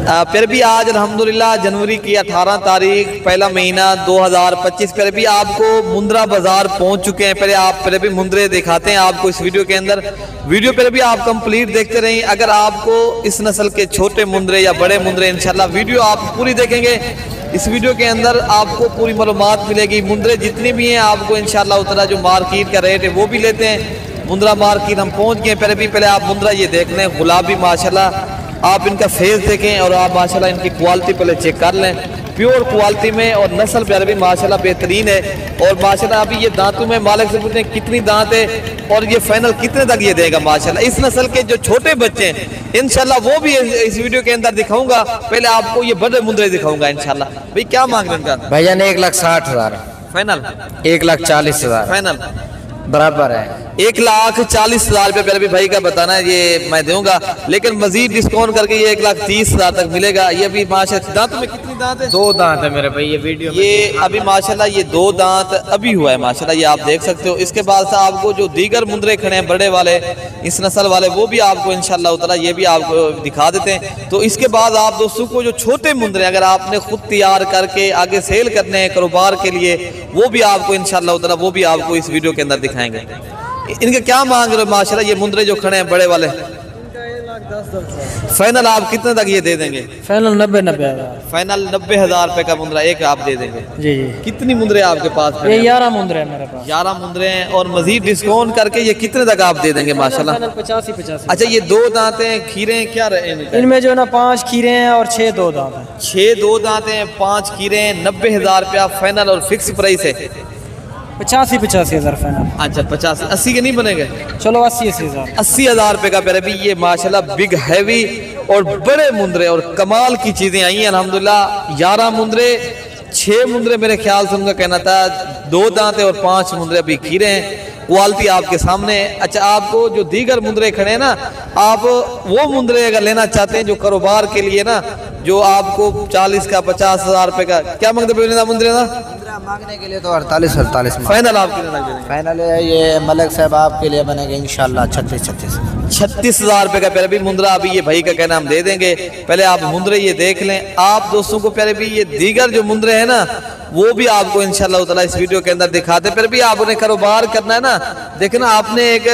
फिर भी आज अल्हम्दुलिल्लाह जनवरी की 18 तारीख पहला महीना 2025 फिर भी आपको मुंद्रा बाजार पहुंच चुके हैं। पहले आप फिर भी मुंद्रे दिखाते हैं आपको इस वीडियो के अंदर। वीडियो फिर भी आप कंप्लीट देखते रहें। अगर आपको इस नस्ल के छोटे मुंद्रे या बड़े मुंद्रे इंशाल्लाह वीडियो आप पूरी देखेंगे, इस वीडियो के अंदर आपको पूरी मालूमात मिलेगी। मुंद्रे जितने भी हैं आपको इंशाल्लाह उतना जो मार्केट का रेट है वो भी लेते हैं। मुंद्रा मार्केट हम पहुंच गए। पहले आप मुंद्रा ये देख लें, गुलाबी माशाल्लाह आप इनका फेस देखें और आप माशाल्लाह इनकी क्वालिटी पहले चेक कर लें, प्योर क्वालिटी में। और नस्ल प्यार भी माशाल्लाह बेहतरीन है। और माशाल्लाह अभी ये दांतों में मालिक से पूछते हैं कितनी दांत है और ये फाइनल कितने तक ये देगा माशाल्लाह। इस नस्ल के जो छोटे बच्चे हैं इंशाल्लाह वो भी इस वीडियो के अंदर दिखाऊंगा। पहले आपको ये बड़े मुंद्रे दिखाऊंगा इंशाल्लाह। भाई क्या मांग रहे हैं इनका? भैया ने 1,60,000 फाइनल, 1,40,000 फाइनल बराबर है। 1,40,000 रुपये पहले भी भाई का बताना है, ये मैं दूंगा, लेकिन मजीद डिस्काउंट करके ये 1,30,000 तक मिलेगा। ये भी माशाल्लाह दांतों में कितनी दांत है? 2 दांत है मेरे भाई। ये वीडियो ये अभी माशाल्लाह ये 2 दांत अभी हुआ है माशाल्लाह, ये आप देख सकते हो। इसके बाद से आपको जो दीगर मुंद्रे खड़े हैं बड़े वाले इस नस्ल वाले वो भी आपको इंशाल्लाह ताला ये भी आपको दिखा देते हैं। तो इसके बाद आप दोस्तों को जो छोटे मुंद्रे अगर आपने खुद तैयार करके आगे सेल करने हैं कारोबार के लिए, वो भी आपको इंशाल्लाह ताला वो भी आपको इस वीडियो के अंदर दिखाएंगे। इनके क्या मांग रहे हो माशाल्लाह? ये मुंद्रे जो खड़े हैं बड़े वाले फाइनल आप कितने तक ये दे देंगे? फाइनल 90,000। फाइनल 90,000 रुपए का मुंद्रा एक आप दे देंगे? जी जी। कितनी मुंद्रे आपके पास? ये 11 मुंद्रे हैं मेरे पास। 11 मुंद्रे हैं। और मजीद डिस्काउंट करके ये कितने तक आप दे देंगे माशाल्लाह? 85। अच्छा ये 2 दांत हैं, खीरे हैं, क्या रहे हैं इनमें जो है ना 5 खीरे हैं और 6 2 दांत हैं। 6 2 दांत हैं, 5 खीरे हैं। 90,000 रुपया फाइनल और फिक्स प्राइस है? 85,000 फाइनल। अच्छा 50 80 के नहीं बनेंगे? चलो 80,000। 80,000 रुपए का प्यारे भी ये माशाल्लाह बिग हैवी और बड़े मुंद्रे और कमाल की चीजें आई हैं अल्हम्दुलिल्लाह। 11 मुंद्रे, 6 मुंद्रे मेरे ख्याल से उनका कहना था, 2 दांत है और 5 मुंद्रे अभी खीरे हैं। क्वालिटी आपके सामने है। अच्छा आपको जो दीगर मुंद्रे खड़े हैं ना, आप वो मुंद्रे अगर लेना चाहते हैं जो कारोबार के लिए ना, जो आपको 40 का 50,000 रुपए का क्या मांगते मुंद्रे ना? मांगने के लिए तो 48 फाइनल आप कितने लग जाएंगे? फाइनल है ये मलिक साहब आपके लिए बनेगा इंशाल्लाह 36,000 रुपए का प्यारे भी मुंद्रा अभी ये भाई का कहना हम दे देंगे। पहले आप मुंद्रे ये देख लें। आप दोस्तों को प्यारे भी ये दीगर जो मुंद्रे हैं ना वो भी आपको इंशाल्लाह ताला इस वीडियो के अंदर दिखाते। फिर भी आपने कारोबार करना है ना, देखना आपने एक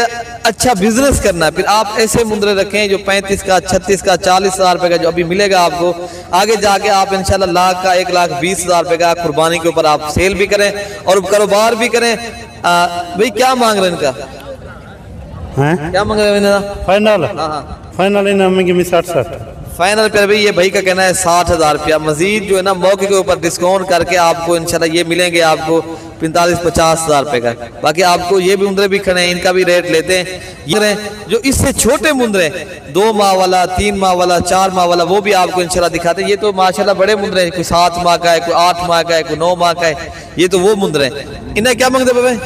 अच्छा बिजनेस करना है, फिर आप ऐसे मुंद्रे रखें जो 35 का 36 का 40,000 रुपए का जो अभी मिलेगा आपको, आगे जाके आप इंशाल्लाह लाख का 1,20,000 रुपए का कुर्बानी के ऊपर आप सेल भी करें और कारोबार भी करें। भाई क्या मांग रहे हैं इनका? क्या मांग रहे हैं? फाइनल फाइनल इनाम की 60 फाइनल पे भाई ये भाई का कहना है 60,000 रुपया। मजीद जो है ना मौके के ऊपर डिस्काउंट करके आपको इंशाल्लाह ये मिलेंगे आपको 45-50,000 रुपए का। बाकी आपको ये भी मुंद्रे भी खड़े हैं, इनका भी रेट लेते हैं। ये जो इससे छोटे मुंद्रे 2 माह वाला, 3 माह वाला, 4 माह वाला वो भी आपको इंशाल्लाह दिखाते हैं। ये तो माशाल्लाह बड़े मुंद्रे हैं, कोई 7 माह का है, कोई 8 माह का है, कोई 9 माह का है। ये तो वो मुंद्रे हैं। इन्हें क्या मांगते भाई?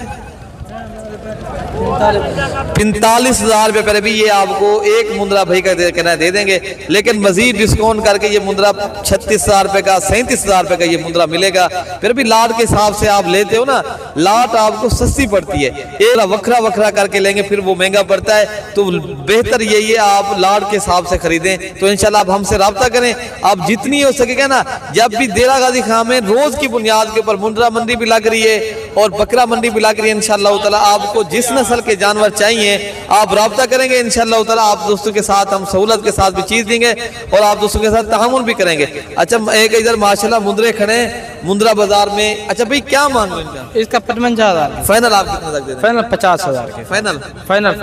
45,000 रुपये पहले भी ये आपको एक मुंद्रा भाई का कहना दे देंगे, लेकिन मजीद डिस्काउंट करके ये मुंद्रा 36,000 रुपये का 37,000 रुपये का ये मुंद्रा मिलेगा। फिर भी लाट के हिसाब से आप लेते हो ना, लाट आपको सस्ती पड़ती है। एक वखरा वखरा करके लेंगे फिर वो महंगा पड़ता है। तो बेहतर यही है आप लाट के हिसाब से खरीदें। तो इंशाल्लाह आप हमसे रब्ता करें, आप जितनी हो सकेगा ना। जब भी देरा गाजी खां में रोज की बुनियाद के ऊपर मुंद्रा मंडी भी लग रही है और बकरा मंडी भी लग रही है। इंशाल्लाह ताला आपको जिस नस्ल के जानवर चाहिए आप राब्ता करेंगे इंशाल्लाह ताला, आप दोस्तों के साथ हम सहूलत के साथ भी चीज देंगे और आप दोस्तों के साथ तहामुल भी करेंगे। अच्छा एक इधर माशाल्लाह मुंद्रे खड़े मुंद्रा बाजार में। अच्छा भाई क्या मांग रहे हैं इनका? इसका 55,000 फाइनल आप कितने तक दे देंगे? फाइनल 50,000 के फाइनल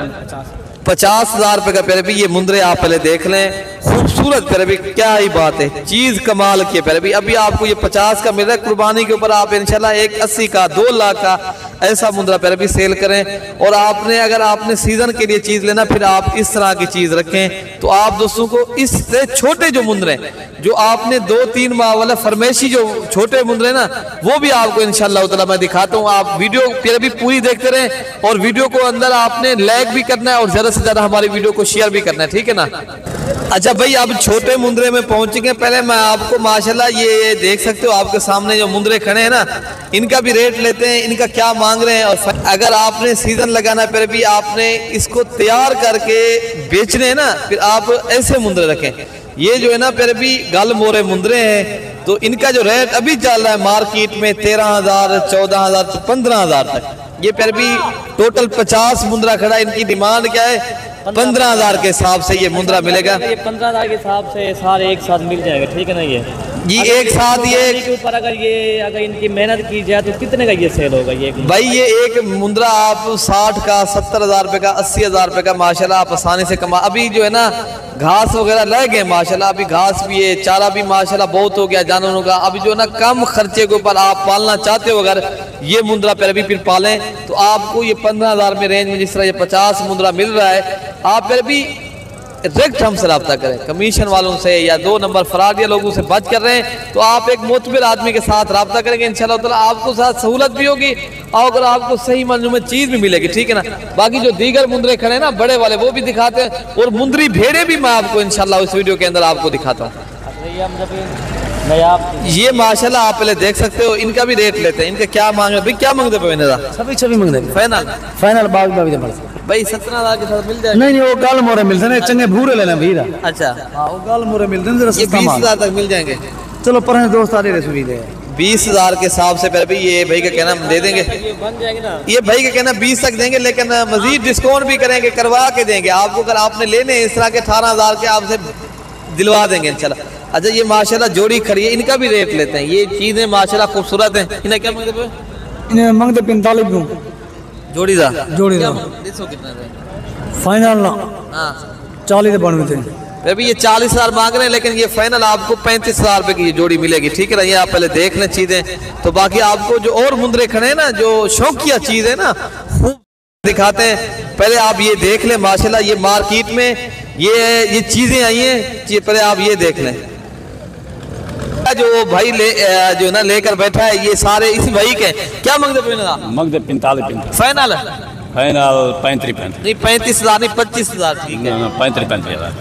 50,000 रुपए का प्यारे भी ये मुंद्रे आप पहले देख लें। खूबसूरत प्यारे भी क्या ही बात है, चीज कमाल की प्यारे भी। अभी आपको ये 50 का मिल रहा है, कुर्बानी के ऊपर आप इंशाल्लाह 1,80 का 2 लाख का ऐसा मुंद्रा प्यारे भी सेल करें। और आपने अगर आपने सीजन के लिए चीज लेना फिर आप इस तरह की चीज रखें। तो आप दोस्तों को इससे छोटे जो मुंद्रे जो आपने 2-3 माह वाला फरमेशी जो छोटे मुंद्रे ना वो भी आपको इंशाल्लाह ताला मैं दिखाता हूँ। आप वीडियो प्यारे भी पूरी देखते रहें और वीडियो को अंदर आपने लाइक भी करना है और ज्यादा से ज्यादा हमारी वीडियो को शेयर भी करना है, ठीक है ना? अच्छा भाई अब छोटे मुंद्रे में पहुंच गए। पहले मैं आपको माशाल्लाह ये देख सकते हो आपके सामने जो मुंद्रे खड़े हैं ना, इनका भी रेट लेते हैं, इनका क्या मांग रहे हैं। और अगर आपने सीजन लगाना फिर भी आपने इसको तैयार करके बेचने हैं ना, फिर आप ऐसे मुंद्रे रखें ये जो है ना फिर भी गल मोरे मुंदरे हैं, तो इनका जो रेट अभी चल रहा है मार्केट में 13,000, 14,000, 15,000 तक। ये फिर भी टोटल 50 मुंद्रा खड़ा है। इनकी डिमांड क्या है? 15,000 के हिसाब से ये मुंद्रा मिलेगा। ये 15,000 के हिसाब से सारे एक साथ मिल जाएगा, ठीक है ना? ये एक साथ ये के ऊपर अगर इनकी मेहनत की जाए तो कितने का ये सेल होगा? ये भाई ये एक मुंद्रा आप 60 का, 70,000 रुपये का, 80,000 रुपये का माशाल्लाह आप आसानी से कमा। अभी जो है ना घास वगैरह लग गए माशाल्लाह, अभी घास भी है, चारा भी माशाल्लाह बहुत हो गया जानवरों का। अभी जो है ना कम खर्चे के ऊपर आप पालना चाहते हो, अगर ये मुंद्रा फिर पालें तो आपको ये 15,000 में रेंज में जिस तरह ये 50 मुंद्रा मिल रहा है, आप फिर भी डायरेक्ट हमसे रब्ता करें। कमीशन वालों से या 2 नंबर फराडिया लोगों से बच कर रहे हैं तो आप एक मोतबर आदमी के साथ रब्ता करेंगे, इंशाल्लाह ताला आपको साथ सहूलत भी होगी और अगर आपको सही मायनों में चीज़ भी मिलेगी, ठीक है ना? बाकी जो दीगर मुंदरे खड़े हैं ना बड़े वाले, वो भी दिखाते हैं, और मुंदरी भेड़े भी मैं आपको इंशाल्लाह इस वीडियो के अंदर आपको दिखाता हूँ। ये माशाल्लाह आप पहले देख सकते हो, इनका भी रेट लेते हैं। इनका क्या मांग रहे? क्या मांगते पे? सभी सभी मंगते फाइनल भाई 17,000 के साथ मिल जाएगा। नहीं वो गाल मोरे मिलते हैं, चंगे भूरे लेना भैया। अच्छा वो गाल मोरे मिलते हैं, जरा ये 20,000 तक मिल जाएंगे। चलो पर दोस्त आ रहे सुविधा है 20,000 के हिसाब से फिर भी ये भाई का कहना हम दे देंगे। बन जाएगी ना? ये भाई का कहना 20 तक देंगे, लेकिन मजीद डिस्काउंट भी करेंगे, करवा के देंगे आपको। अगर आपने लेने इस तरह के 18,000 के आपसे दिलवा देंगे इंशाल्लाह। अच्छा ये माशाल्लाह जोड़ी खड़ी है, इनका भी रेट लेते हैं। ये चीजें माशाल्लाह खूबसूरत हैं। इन्हें क्या मांगते पे? इन्हें मांगते 45 जोड़ीदार। जोड़ीदार फाइनल ना 40 बनते हैं। अभी ये 40,000 मांग रहे हैं, लेकिन ये फाइनल आपको 35,000 रुपए की ये जोड़ी मिलेगी, ठीक है ना? ये आप पहले देख लें चीजें। तो बाकी आपको जो और मुंदरे खड़े हैं ना, जो शौकिया चीज है ना, खूब दिखाते हैं। पहले आप ये देख लें माशाल्लाह, ये मार्केट में ये चीजें आई हैं, पहले आप ये देख लें। जो भाई जो ना लेकर बैठा है, ये सारे इस भाई के क्या मांगते? 45 फाइनल फाइनल 35 नहीं 35,000 नहीं 25,000 ठीक है।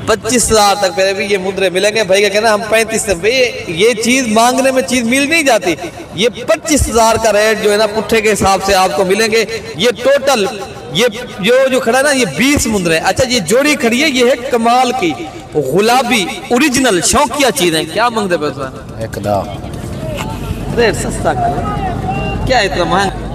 25,000 तक फिर भी ये मुद्रे मिलेंगे। भाई का कहना हम 35 से, भाई ये चीज मांगने में चीज मिल नहीं जाती। ये 25,000 का रेट जो है ना पुट्ठे के हिसाब से आपको मिलेंगे। ये टोटल ये जो खड़ा है ना, ये 20 मुद्रे। अच्छा ये जोड़ी खड़ी है, ये है कमाल की गुलाबी ओरिजिनल शौकिया चीज है। क्या मांगते पैसा? एकदम रेट सस्ता कर, क्या इतना महंगा?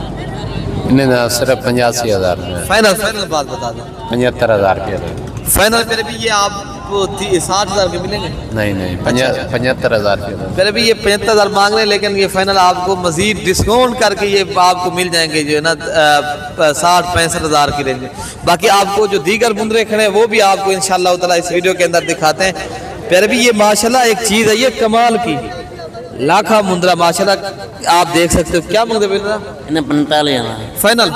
नहीं ना, सिर्फ 85,000 में फाइनल बात बता दो। 75,000 रुपये फाइनल फिर भी ये आपको 60,000 के मिलेंगे। नहीं 75,000 रुपये फिर भी ये 75,000 मांग रहे हैं, लेकिन ये फाइनल आपको मजीद डिस्काउंट करके ये आपको मिल जाएंगे जो है ना 60-65,000 की रेंज में। बाकी आपको जो दीगर मुंदरे खड़े हैं वो भी आपको इंशाल्लाह ताला इस वीडियो के अंदर दिखाते हैं। फिर भी ये माशाल्लाह एक चीज़ है, ये कमाल की लाखा मुंदरा माशाल्लाह आप देख सकते हो। क्या मांगते हैं? 45,000 फाइनल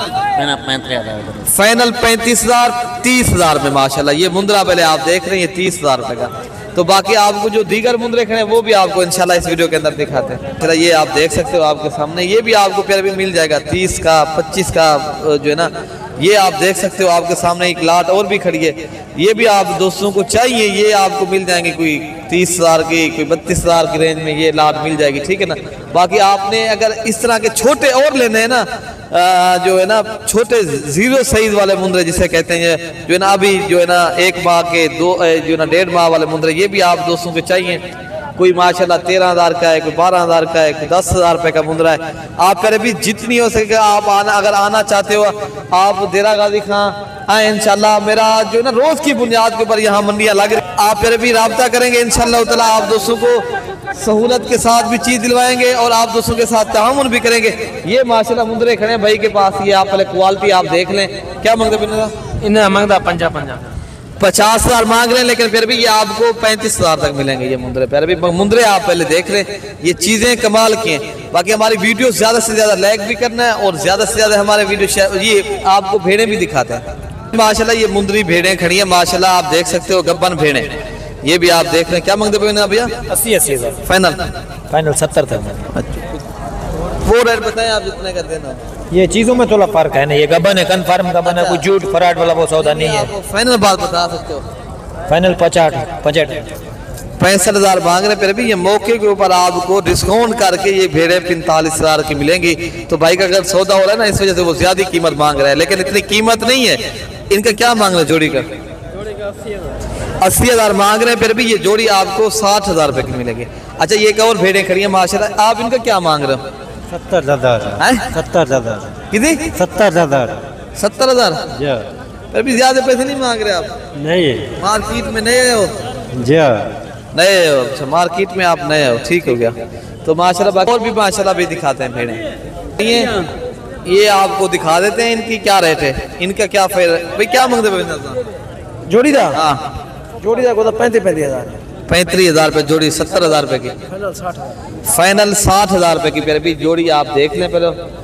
35,000 फाइनल 35,000 30,000 में माशाल्लाह ये मुंदरा पहले आप देख रहे हैं, ये 30,000 रुपए का। तो बाकी आपको जो दीगर मुंदरे खड़े हैं वो भी आपको इंशाल्लाह इस वीडियो के अंदर दिखाते हैं। चला ये आप देख सकते हो आपके सामने, ये भी आपको फिर भी मिल जाएगा 30 का 25 का जो है ना, ये आप देख सकते हो आपके सामने। एक लाट और भी खड़ी है, ये भी आप दोस्तों को चाहिए, ये आपको मिल जाएंगे कोई 30,000 की, कोई 32,000 की रेंज में ये लाट मिल जाएगी, ठीक है ना? बाकी आपने अगर इस तरह के छोटे और लेने हैं ना, जो है ना छोटे 0 साइज वाले मुंदरे जिसे कहते हैं, जो है ना अभी जो है ना 1 माह के 2 जो है ना 1.5 माह वाले मुंदरे, ये भी आप दोस्तों को चाहिए। कोई माशाल्लाह 13,000 का है, कोई 12,000 का है, कोई 10,000 रुपए का मुंदरा है। आप फिर भी जितनी हो सके आप अगर आना चाहते हो आप देरा गाजी खां आए इंशाल्लाह। मेरा जो है ना रोज की बुनियाद के ऊपर यहाँ मंडियाँ लग रही, आप फिर भी राब्ता करेंगे इंशाल्लाह ताला। आप दोस्तों को सहूलत के साथ भी चीज़ दिलवाएंगे और आप दोस्तों के साथ तामुन भी करेंगे। ये माशाल्लाह मुंदरे खड़े हैं भाई के पास, ये आप पहले क्वालिटी आप देख लें। क्या मांगते इन्हें मांगता 50,000 मांग रहे हैं, लेकिन फिर भी ये आपको 35,000 तक मिलेंगे ये मुंदरे। फिर भी मुंदरे आप पहले देख लें, ये चीज़ें कमाल की हैं। बाकी हमारी वीडियो ज़्यादा से ज़्यादा लाइक भी करना है और ज़्यादा से ज़्यादा हमारे वीडियो ये आपको भेड़ें भी दिखाते हैं माशाल्लाह। ये मुंदरी भेड़ें खड़ी हैं माशाल्लाह, आप देख सकते हो गब्बन भेड़ें, ये भी आप देख रहे हैं। क्या मांगते भैया? 80,000 फाइनल 70 तक। वो रेट बताएं आप जितने का देना। ये चीजों में थोड़ा फर्क है ना, ये गबन है, कन्फर्म गबन है, कोई झूठ फराड वाला वो सौदा नहीं है। फाइनल बात बता सकते हो? फाइनल 65 65,000 मांग रहे, फिर भी ये मौके के ऊपर आपको डिस्काउंट करके ये भेड़े 45,000 की मिलेंगी। तो भाई का अगर सौदा हो रहा है ना, इस वजह से वो ज्यादा कीमत मांग रहा है, लेकिन इतनी कीमत नहीं है। इनका क्या मांग रहे जोड़ी का? 80,000 मांग रहे हैं, फिर भी ये जोड़ी आपको 60,000 रुपए की मिलेगी। अच्छा, ये एक और भेड़ें खड़ी हैं माशाल्लाह, आप इनका क्या मांग रहे हो? 70,000 हैं? 70,000 कितनी? 70,000 70,000? जी फिर भी ज्यादा पैसे नहीं मांग रहे आप? नहीं मार्केट में नए हो? जी नए हो, अच्छा मार्केट में आप नए हो, ठीक हो गया। तो माशाल्लाह और भी माशाल्लाह भी दिखाते हैं भेड़ें, ये आपको दिखा देते हैं। इनकी क्या रेट है, इनका क्या फेर भाई, क्या मांगते हैं? जोड़ी दा हाँ, जोड़ी दा को 35,000 35,000 रुपए जोड़ी, 70,000 रुपए की फाइनल, 60,000 रुपए की। फिर भी जोड़ी आप देख लें पहले,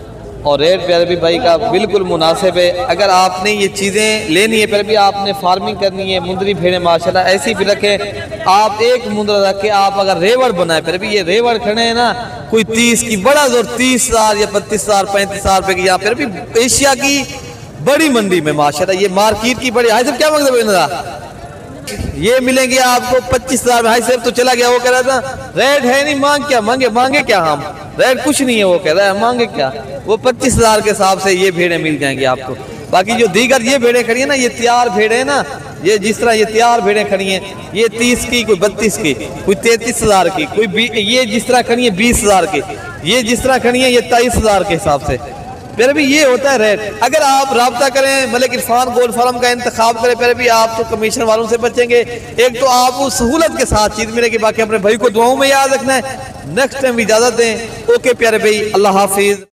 और रेट प्यारे भी भाई का बिल्कुल मुनासिब है। अगर आपने ये चीज़ें लेनी है, फिर भी आपने फार्मिंग करनी है, मुंदरी भेड़ें माशाल्लाह ऐसी भी रखें। आप एक मुंदरा रख के आप अगर रेवड़ बनाए, फिर भी ये रेवड़ खड़े हैं ना, कोई 30 की बड़ा जोर 30,000 या 32,000 35,000 रुपए की, यहाँ फिर भी एशिया की बड़ी मंडी में माशाल्लाह, ये मार्केट की बड़ी। हाई साहब क्या मांगते भाई? ये मिलेंगे आपको 25,000 में। हाई साहब तो चला गया, वो कह रहा था रेट है नहीं, मांगे क्या, हम रेट कुछ नहीं है, वो कह रहा है मांगे क्या। वो 25,000 के हिसाब से ये भेड़ें मिल जाएंगी आपको। बाकी जो दीगर ये भेड़ें खड़ी है ना, ये तैयार भेड़ें है ना, ये जिस तरह ये तैयार भेड़ें खड़ी हैं, ये 30 की, कोई 32 की, कोई 33,000 की, कोई ये जिस तरह खड़ी है 20,000 की, ये जिस तरह खड़ी है ये 23,000 के हिसाब से। फिर भी ये होता है रेट। अगर आप राब्ता करें मलिक इरफान गोल्ड फार्म का इंतखाब करें, फिर भी आप तो कमीशन वालों से बचेंगे। एक तो आपको सहूलत के साथ चीज़ मिलेगी, बाकी अपने भाई को दुआओं में याद रखना है। नेक्स्ट टाइम इजाज़त दें। ओके प्यारे भाई, अल्लाह हाफिज़।